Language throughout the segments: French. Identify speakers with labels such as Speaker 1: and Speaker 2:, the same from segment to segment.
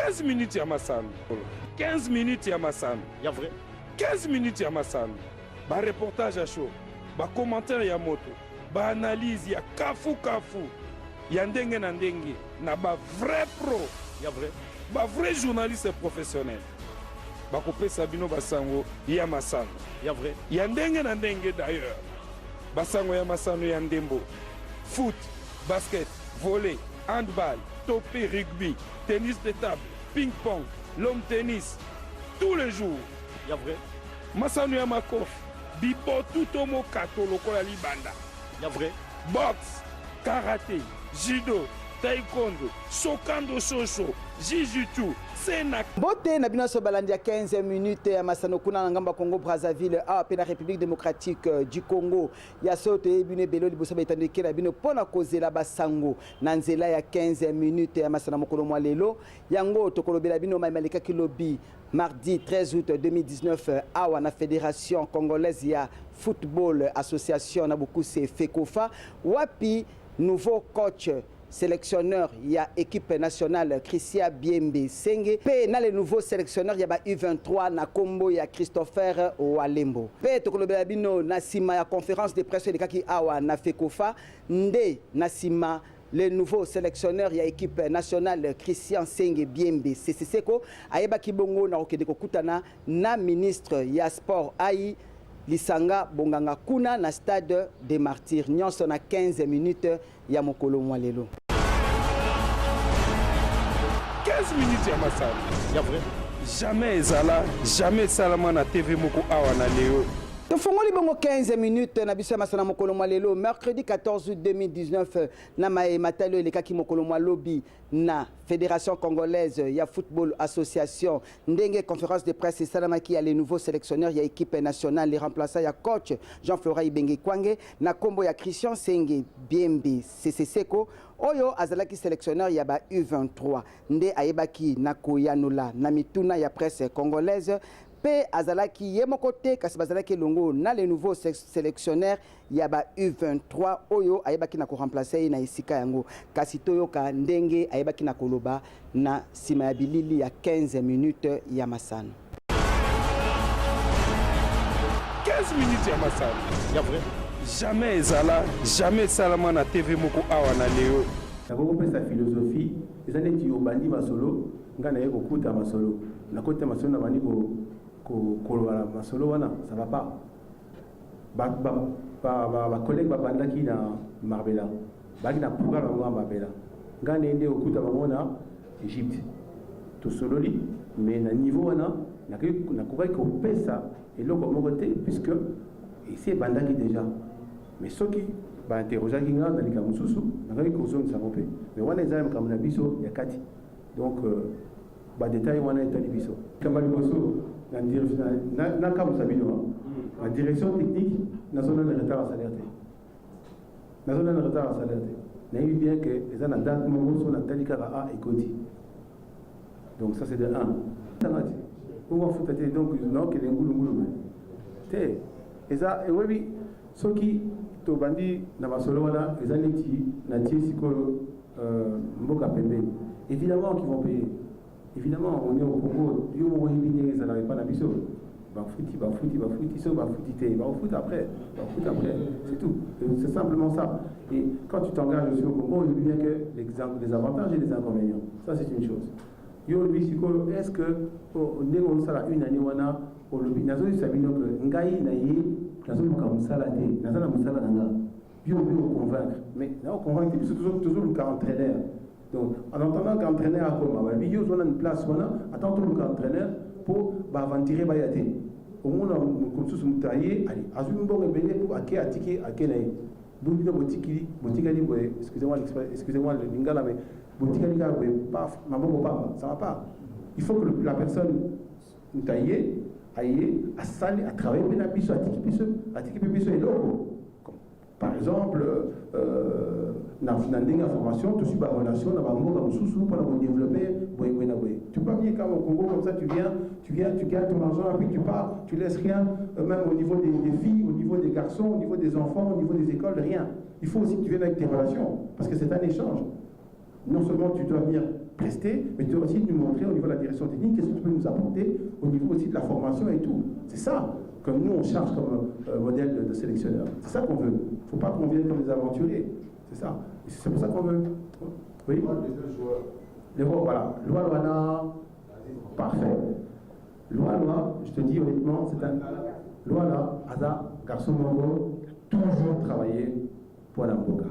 Speaker 1: 15 minutes ya masano 15 minutes ya masano
Speaker 2: ya vrai
Speaker 1: 15 minutes ya masano bareportage ya show bacommentaire ya moto baanalyse ya kafu ya ndenge na ndenge na bavrai pro
Speaker 2: ya vrai
Speaker 1: bavrai journaliste professionnel bakopesa bino basango ya masano
Speaker 2: ya vrai
Speaker 1: ya ndenge na ndenge d'ailleurs basango ya masano ya ndembo foot basket volley handball topé rugby tennis de table ping pong long tennis tous les jours
Speaker 2: ya vrai
Speaker 1: masano ya makofi bibotu to mokato lokola libanda
Speaker 2: ya vrai
Speaker 1: boxe karaté judo taekwondo sokando shosho jiu-jitsu sena
Speaker 3: bote na bino so balandi ya 15 minutes ya masano kuna na ngamba Congo Brazzaville a pe na République démocratique du Congo ya soto ebine belo liboso betandeke na bino pona kozela basango na nzela ya 15 minutes ya masana mokolo mwa lelo yango tokolobela bino maleka kilobi mardi 13 août 2019 awa na Fédération congolaise ya football association na Bokuse Fekofa wapi nouveau coach sélectionneur ya équipe nationale Christian Biembe Senge pe na le nouveau sélectionneur ya ba U23 na kombo ya Christopher Walembo pe tokolobela bino na sima ya conférence de presse de kaki awa na Fekofa nde na sima le nouveau sélectionneur ya équipe nationale Christian Senge Biembe Seseko ayeba kibongo na okede kokutana na ministre ya sport ai Lisanga Bonganga kuna na stade des Martyrs nyonso na 15 minutes ya mokolo mwa lelo
Speaker 1: 15 minutes ya masano
Speaker 2: ya vrai
Speaker 1: jamais ezala jamais salama na TV moko awa na leo
Speaker 3: tofongoli bongo 15 minutes na biso ya masana mokolo mwa lelo mercredi 14 août 2019 na matalo elekaki mokolo mwa lobi na Fédération congolaise ya football association ndenge conférence de presse esalamaki ya le nouveau sélectionneur ya équipe nationale les remplaçants ya coach Jean-Florent Ibenge Kwange na kombo ya Christian Senge Biembe Seseko oyo azalaki sélectionneur ya ba U23 nde ayebaki na koyanula na mituna ya presse congolaise pe azalaki yemoko te kasi bazalaki longo na le nouveau sélectionneur ya ba U23 oyo ayebaki na ko remplacer na esika yango kasi toyoka ndenge ayebaki na koloba na sima ya bilili ya 15 minutes ya masano
Speaker 1: 15 minutes ya masano
Speaker 2: ya vrai
Speaker 1: jamais ezala jamais salama na TV moko awa na leo
Speaker 4: nakokopesa philosophie eza neti obandi masolo nga naye kokuta masolo nakota masolo na bandi koloba masolo wana ça va pas ba collègue babandaki na Marbella baki na programme ngo Marbella nga nende okuta bango na Egypte to sololi mais na niveau wana nakoki kopesa eloko moko te puisque ici bandaki déjà mais soki ba interrogeaki nga na likambo mosusu nakoki kozongisa ngo mpe mais wana eza makambo na biso ya kati donc ba détail wana etali biso kamba liboso na kamusa bino la direction technique nationale de retard à salaire nationale de retard à salaire n'a eu bien que les ana date moko so na talika a ekoti donc ça c'est de 1 tanati on futa te donc non que les ngulu te eza e webi soki to bandi na masolo wana eza neti na tie sikoyo mboka pembeni évidemment qu'ils vont payer. Évidemment, on est au Congo, Dieu m'a dit ça n'arrive pas à biso. Va fouti, ça va fouti, va foot après, c'est tout. C'est simplement ça. Et quand tu t'engages aussi au Congo, il y a que les avantages et les inconvénients. Ça c'est une chose. Yo lui est-ce que on est on sala une année wana au lobby nazo sabino que ngai na ye nazo comme ça la té nazo na musala nanga. Yo lui convaincre, mais là on convainc c'est toujours le cas entraîneur. Donc, en entendant qu'entraîneur a comme il y a une place, attends tout le entraîneur pour aventurer Bayate. Au moins, on comme ça, on taillé, allez, azul bon rebelle pour aké attiquer à Kenaï. Boukina botikali, excusez-moi le lingala, mais botikali paf, ma bon papa, ça va pas. Il faut que la personne taillée, aille, à saler, à travailler, à attiquer piso et l'eau. Par exemple, dans une information, tu suis en relation, pour développer. Tu peux venir comme au Congo, comme ça, tu gagnes ton argent, et puis tu pars, tu laisses rien, même au niveau des filles, au niveau des garçons, au niveau des enfants, au niveau des écoles, rien. Il faut aussi que tu viennes avec tes relations, parce que c'est un échange. Non seulement tu dois venir prester, mais tu dois aussi nous montrer au niveau de la direction technique qu'est-ce que tu peux nous apporter au niveau aussi de la formation et tout. C'est ça que nous on cherche comme modèle de sélectionneur. C'est ça qu'on veut. Il ne faut pas qu'on vienne comme des aventuriers. C'est ça. Et c'est pour ça qu'on veut. Oui. Les deux joueurs. Les joueurs, voilà. Loa, parfait. Loa, je te dis honnêtement, c'est un. Loa, Aza, garçon Mongo, toujours travaillé pour Namboka.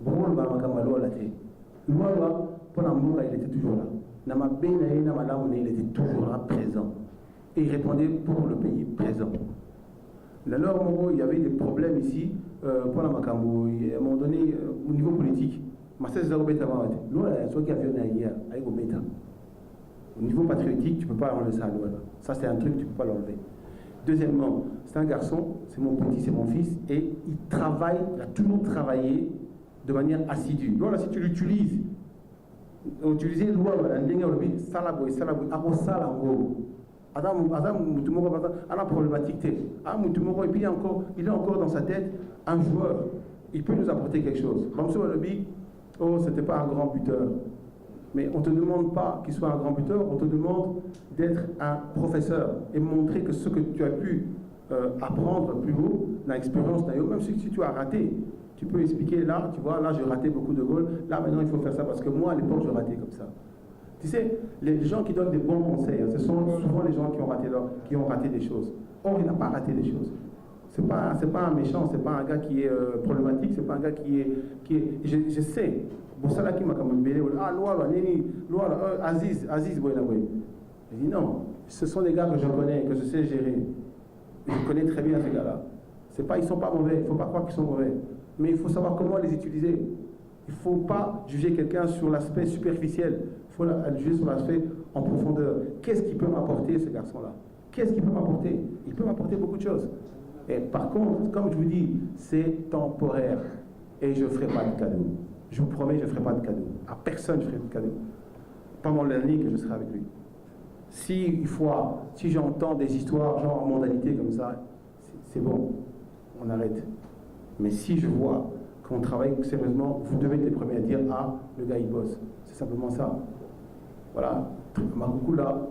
Speaker 4: Brol Bamakama Loa, Loa, pour Namboka, il était toujours là. Nama Benaï, Namadamone, il était toujours là, présent. Et il répondait pour le pays, présent. Alors, Mongo, il y avait des problèmes ici, pour la Makambo, à un moment donné, au niveau politique. Marcel Zarobeta Mawate, Loa, soit qui a vu hier, avec Obeta. Au niveau patriotique, tu ne peux pas enlever ça à Loa. Ça, c'est un truc, tu ne peux pas l'enlever. Deuxièmement, c'est un garçon, c'est mon petit, c'est mon fils, et il travaille, il a toujours travaillé de manière assidue. Voilà, si tu l'utilises, utiliser l'ouah, salaboy, abo salango. Adam, la problématique, et puis il est encore dans sa tête un joueur. Il peut nous apporter quelque chose. Bamsou Walobi, oh, c'était pas un grand buteur. Mais on ne te demande pas qu'il soit un grand buteur, on te demande d'être un professeur et montrer que ce que tu as pu apprendre plus haut, dans l'expérience, même si tu as raté, tu peux expliquer là, tu vois, là j'ai raté beaucoup de goals, là maintenant il faut faire ça parce que moi à l'époque je ratais comme ça. Tu sais, les gens qui donnent des bons conseils, ce sont souvent les gens qui ont raté des choses. Or, il n'a pas raté des choses. C'est pas un méchant, c'est pas un gars qui est problématique, c'est pas un gars qui est je sais. Boussala qui m'a quand même belé, ah, Aziz, je dis non, ce sont des gars que je connais, que je sais gérer. Je connais très bien ces gars-là. Ils ne sont pas mauvais, il ne faut pas croire qu'ils sont mauvais. Mais il faut savoir comment les utiliser. Il ne faut pas juger quelqu'un sur l'aspect superficiel, il faut le juger sur l'aspect en profondeur. Qu'est-ce qu'il peut m'apporter, ce garçon-là? Qu'est-ce qu'il peut m'apporter? Il peut m'apporter beaucoup de choses. Et par contre, comme je vous dis, c'est temporaire. Et je ne ferai pas de cadeau. Je vous promets, je ne ferai pas de cadeau. À personne, je ne ferai de cadeau. Pas mon lundi que je serai avec lui. Si j'entends des histoires, genre en modalité comme ça, c'est bon, on arrête. Mais si je vois qu'on travaille sérieusement, vous devez être les premiers à dire, ah, le gars il bosse. C'est simplement ça. Voilà. Maroukou là,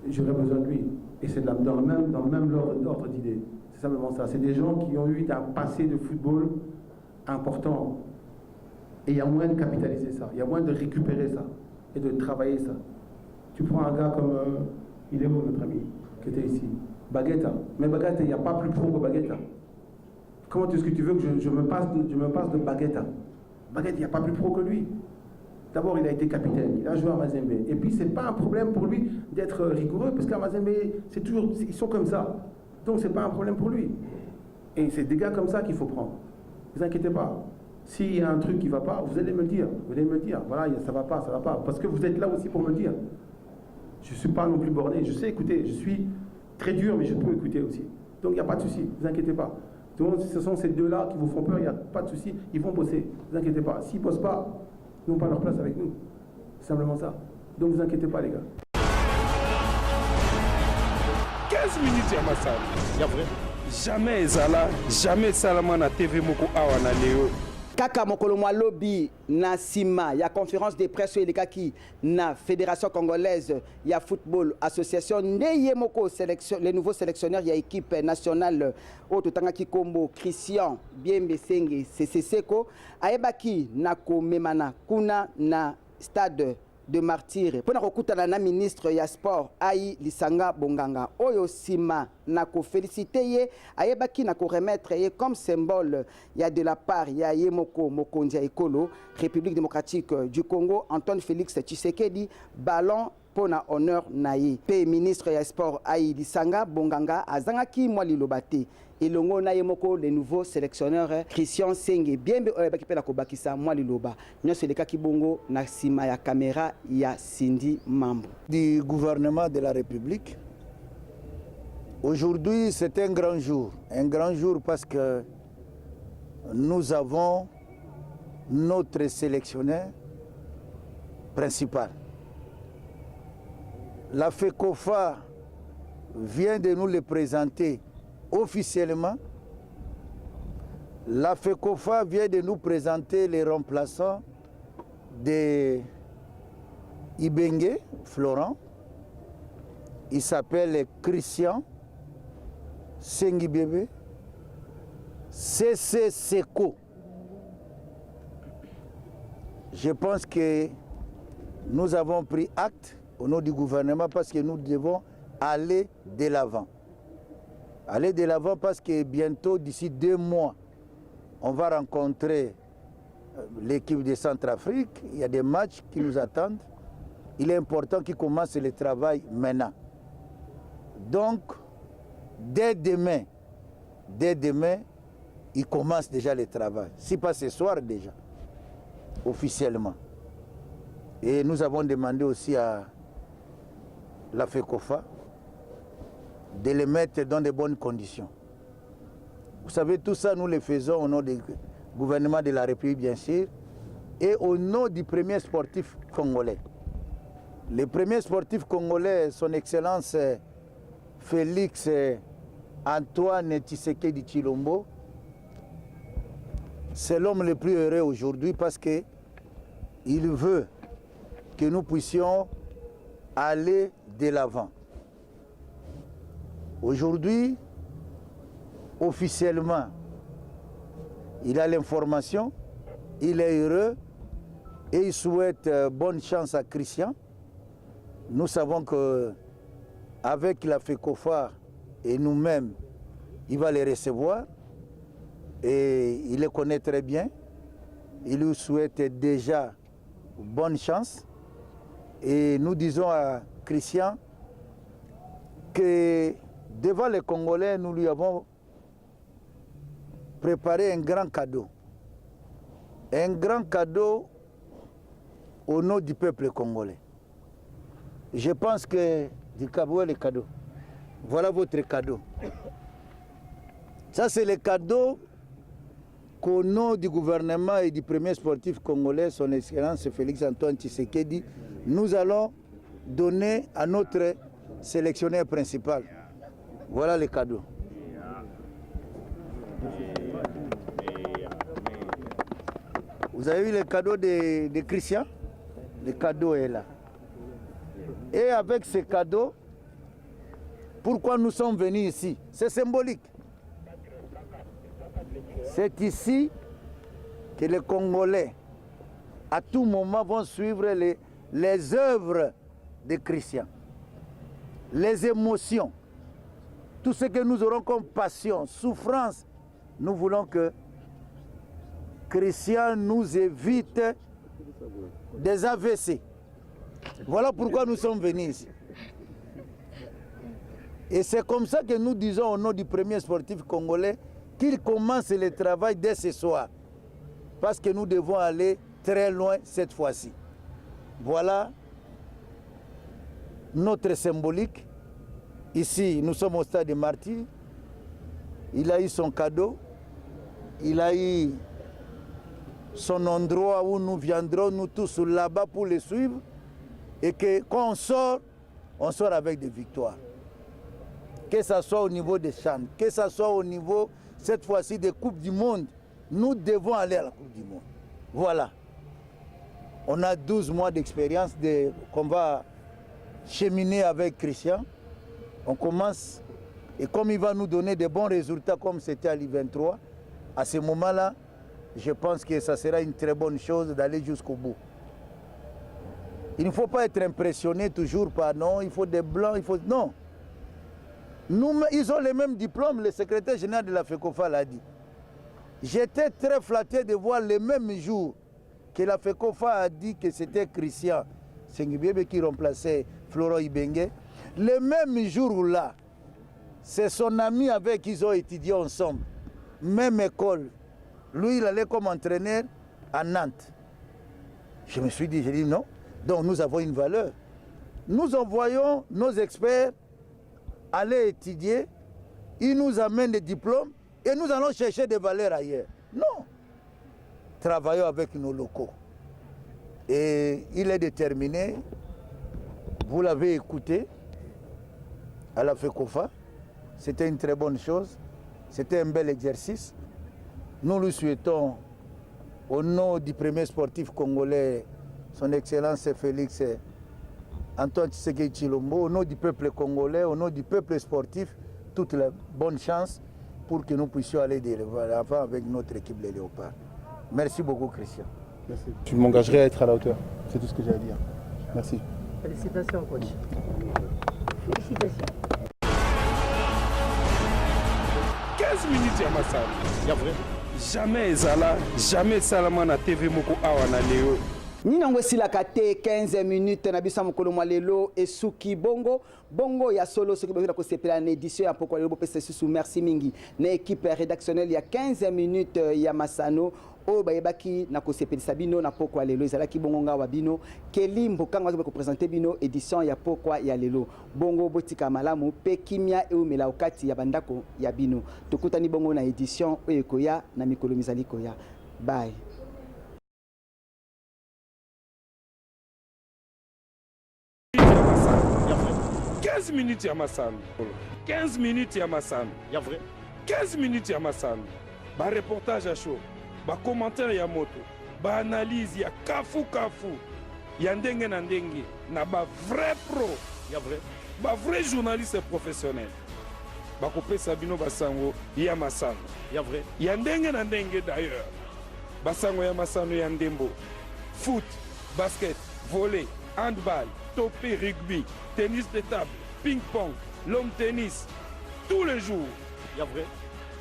Speaker 4: j'aurais besoin de lui. Et c'est dans le même ordre d'idée. C'est simplement ça. C'est des gens qui ont eu un passé de football important. Et il y a moyen de capitaliser ça. Il y a moyen de récupérer ça. Et de travailler ça. Tu prends un gars comme... il est où notre ami qui était ici? Baguetta. Mais Baguetta, il n'y a pas plus pro que Baguetta. Comment est-ce que tu veux que je me passe de Baguetta? Baguetta, il n'y a pas plus pro que lui. D'abord, il a été capitaine, il a joué à Mazembe. Et puis, ce n'est pas un problème pour lui d'être rigoureux, parce qu'à Mazembe, ils sont comme ça. Donc, ce n'est pas un problème pour lui. Et c'est des gars comme ça qu'il faut prendre. Ne vous inquiétez pas. S'il y a un truc qui ne va pas, vous allez me le dire. Vous allez me le dire. Voilà, ça ne va pas, ça ne va pas. Parce que vous êtes là aussi pour me le dire. Je ne suis pas non plus borné. Je sais écouter. Je suis très dur, mais je peux écouter aussi. Donc, il n'y a pas de souci. Ne vous inquiétez pas. Donc, ce sont ces deux-là qui vous font peur. Il n'y a pas de souci. Ils vont bosser. Ne vous inquiétez pas. S'ils ne bossent pas, ils n'ont pas leur place avec nous. C'est simplement ça. Donc, ne vous inquiétez pas, les gars.
Speaker 1: 15 minutes, Yamassal. Jamais Zala, jamais Salama na TV Moko Awa na Léo.
Speaker 3: Kaka mokolo mwa lobby na sima ya conférence de presse elekaki na Fédération congolaise ya football association ndeye moko sélection les nouveaux sélectionneurs ya équipe nationale ototanga kikombo Christian Biembe Senge Seseko ayebaki na komemana kuna na stade de martyr pona kokutana na ministre ya sport Ayi Lisanga Bonganga oyo sima na ko féliciter ye ayebaki na ko remettre ye comme symbole ya de la part ya ye moko mokonzi ya ekolo République démocratique du Congo Antoine Félix Tshisekedi ballon pona honneur na ye pe ministre ya sport Ayi Lisanga Bonganga azangaki mwa liloba te elongo na ye moko le nouveau sélectionneur Christian Senge Biembe oyebaki pe na kobakisa mwa liloba nyonso elekaki bongo na sima ya caméra ya Cindy Mambo
Speaker 2: du gouvernement de la République. Aujourd'hui, c'est un grand jour parce que nous avons notre sélectionneur principal. La FECOFA vient de nous le présenter officiellement. La FECOFA vient de nous présenter les remplaçants de Ibenge, Florent. Il s'appelle Christian Sengibebe CC Seco. Je pense que nous avons pris acte au nom du gouvernement parce que nous devons aller de l'avant. Aller de l'avant parce que bientôt, d'ici 2 mois, on va rencontrer l'équipe de Centrafrique. Il y a des matchs qui nous attendent. Il est important qu'ils commencent le travail maintenant. Donc, dès demain, ils commencent déjà le travail. Si pas ce soir déjà, officiellement. Et nous avons demandé aussi à la FECOFA de les mettre dans de bonnes conditions. Vous savez, tout ça, nous le faisons au nom du gouvernement de la République, bien sûr, et au nom du premier sportif congolais. Le premier sportif congolais, son Excellence Félix Antoine Tshisekedi Tshilombo, c'est l'homme le plus heureux aujourd'hui parce qu'il veut que nous puissions aller de l'avant. Aujourd'hui, officiellement, il a l'information, il est heureux et il souhaite bonne chance à Christian. Nous savons qu'avec la FECOFA et nous-mêmes, il va les recevoir et il les connaît très bien. Il lui souhaite déjà bonne chance et nous disons à Christian que devant les Congolais, nous lui avons préparé un grand cadeau. Un grand cadeau au nom du peuple congolais. Je pense que du Cabo est le cadeau. Voilà votre cadeau. Ça, c'est le cadeau qu'au nom du gouvernement et du premier sportif congolais, son Excellence Félix Antoine Tshisekedi, nous allons donner à notre sélectionneur principal. Voilà le cadeau. Vous avez vu le cadeau de Christian? Le cadeau est là. Et avec ce cadeau, pourquoi nous sommes venus ici? C'est symbolique. C'est ici que les Congolais, à tout moment, vont suivre les œuvres de Christian. Les émotions, tout ce que nous aurons comme passion, souffrance, nous voulons que Christian nous évite des AVC. Voilà pourquoi nous sommes venus ici. Et c'est comme ça que nous disons au nom du premier sportif congolais qu'il commence le travail dès ce soir. Parce que nous devons aller très loin cette fois-ci. Voilà notre symbolique. Ici, nous sommes au stade de Martyrs. Il a eu son cadeau. Il a eu son endroit où nous viendrons, nous tous là-bas pour le suivre. Et que quand on sort avec des victoires. Que ce soit au niveau des CHAN, que ce soit au niveau, cette fois-ci, des Coupes du Monde, nous devons aller à la Coupe du Monde. Voilà. On a 12 mois d'expérience qu'on va cheminer avec Christian. On commence, et comme il va nous donner de bons résultats, comme c'était à l'I23, à ce moment-là, je pense que ça sera une très bonne chose d'aller jusqu'au bout. Il ne faut pas être impressionné toujours par non, il faut des blancs, il faut... Non. Ils ont les mêmes diplômes, le secrétaire général de la FECOFA l'a dit. J'étais très flatté de voir le même jour que la FECOFA a dit que c'était Christian Sengibebe qui remplaçait Florent Ibenge. Le même jour-là, c'est son ami avec qui ils ont étudié ensemble. Même école. Lui, il allait comme entraîneur à Nantes. Je me suis dit, j'ai dit non. Donc nous avons une valeur. Nous envoyons nos experts aller étudier, ils nous amènent des diplômes et nous allons chercher des valeurs ailleurs. Non. Travaillons avec nos locaux. Et il est déterminé, vous l'avez écouté à la FECOFA, c'était une très bonne chose, c'était un bel exercice. Nous lui souhaitons, au nom du premier sportif congolais, son Excellence Félix Antoine Tshisekedi Tshilombo, au nom du peuple congolais, au nom du peuple sportif, toute la bonne chance pour que nous puissions aller de l'avant avec notre équipe des Léopards. Merci beaucoup, Christian.
Speaker 5: Merci. Je m'engagerai à être à la hauteur. C'est tout ce que j'ai à dire. Merci.
Speaker 6: Félicitations, coach. Félicitations.
Speaker 1: 15 minutes ya masano.
Speaker 5: Il y a vrai.
Speaker 1: Jamais ezala, jamais salama na TV moko awa na leo.
Speaker 3: Ninango silaka te 15 minutes na bisa mokolo mwa lelo esuki bongo bongo ya solo soki bavina kosepela na édition ya poko lelo bopesa susu merci mingi na équipe rédactionnelle ya 15 minutes ya Masano o bayebaki na kosepelisa bino na poko lelo ezalaki bongo ngawa bino Kelimbo kanga ko présenter bino édition ya poko ya lelo bongo botika malamu pe kimia eumela okati ya bandako ya bino tokutani bongo na édition oyo ekoya na mikolo mizali koya bye.
Speaker 1: Minutes ya masano. 15 minutes ya masano.
Speaker 5: Il y a vrai.
Speaker 1: 15 minutes ya masano. Ba reportage à chaud. Ba commentaire ya moto. Ba analyse ya kafu kafu. Ya ndenge na ndenge. Na ba vrai pro.
Speaker 5: Il y a vrai.
Speaker 1: Ba vrai journaliste professionnel. Ba kopesa bino basango ya masano.
Speaker 5: Il y a vrai.
Speaker 1: Ya ndenge na ndenge d'ailleurs. Basango ya masano ya ndembo. Foot, basket, volley, handball, topé, rugby, tennis de table, ping-pong, l'homme tennis, tous les jours.
Speaker 5: Il y a vrai.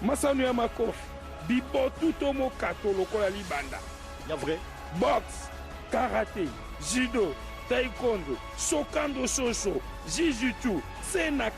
Speaker 1: Masano ya makofi, bibo tutomo kato lokola libanda.
Speaker 5: Il y a vrai.
Speaker 1: Boxe, karaté, judo, taekwondo, sokando shosho, jiu-jitsu, sena